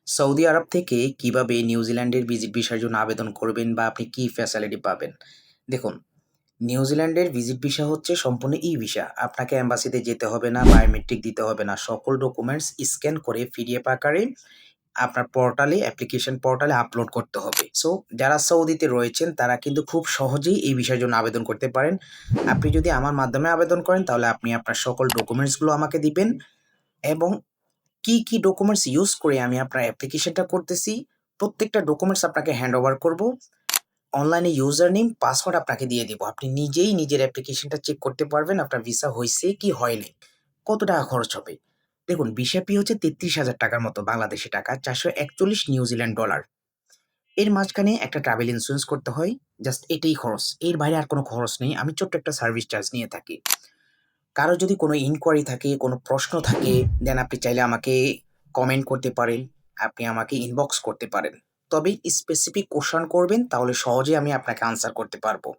Saudi আরব থেকে কিভাবে নিউজিল্যান্ডের ভিজিট ভিসার জন্য আবেদন করবেন বা আপনি কি ফ্যাসিলিটি পাবেন? দেখুন, নিউজিল্যান্ডের ভিজিট ভিসা হচ্ছে সম্পূর্ণ ই-ভিসা। আপনাকে এম্বাসিতে যেতে হবে না, বায়োমেট্রিক দিতে হবে না। সকল ডকুমেন্টস স্ক্যান করে পিডিএফ আকারে আপনার অ্যাপ্লিকেশন পোর্টালে আপলোড করতে হবে। সো যারা সৌদিতে রয়েছেন তারা কিন্তু খুব সহজেই এই ভিসার জন্য আবেদন করতে পারেন। আপনি যদি আমার মাধ্যমে আবেদন করেন তাহলে আপনি আপনার সকল ডকুমেন্টসগুলো আমাকে দিবেন এবং কি ডকুমেন্টস ইউজ করে আমি আপনার অ্যাপ্লিকেশনটা করতেছি, প্রত্যেকটা ডকুমেন্টস আপনাকে হ্যান্ড ওভার করব। অনলাইনে ইউজার নেম, পাসওয়ার্ড আপনাকে দিয়ে দিব। আপনি নিজেই নিজের অ্যাপ্লিকেশনটা চেক করতে পারবেন আপনার ভিসা হইছে কি হয়নি। কত টাকা খরচ হবে? দেখুন ভিসা ফি হচ্ছে ৳৩৩,০০০ মতো বাংলাদেশী টাকা, ৪৪১ নিউজিল্যান্ড ডলার। এর মাঝখানে একটা ট্রাভেল ইন্সুরেন্স করতে হয়। জাস্ট এটাই খরচ। এর বাইরে আর কোনো খরচ নেই। আমি ছোট্ট একটা সার্ভিস চার্জ নিয়ে থাকি। কারো যদি কোনো ইনকোয়ারি থাকে, কোনো প্রশ্ন থাকে, দেন আপনি চাইলে আমাকে কমেন্ট করতে পারেন। আপনি আমাকে ইনবক্স করতে পারেন। তবে স্পেসিফিক কোয়েশ্চেন করবেন তাহলে সহজেই আমি আপনাকে আনসার করতে পারব।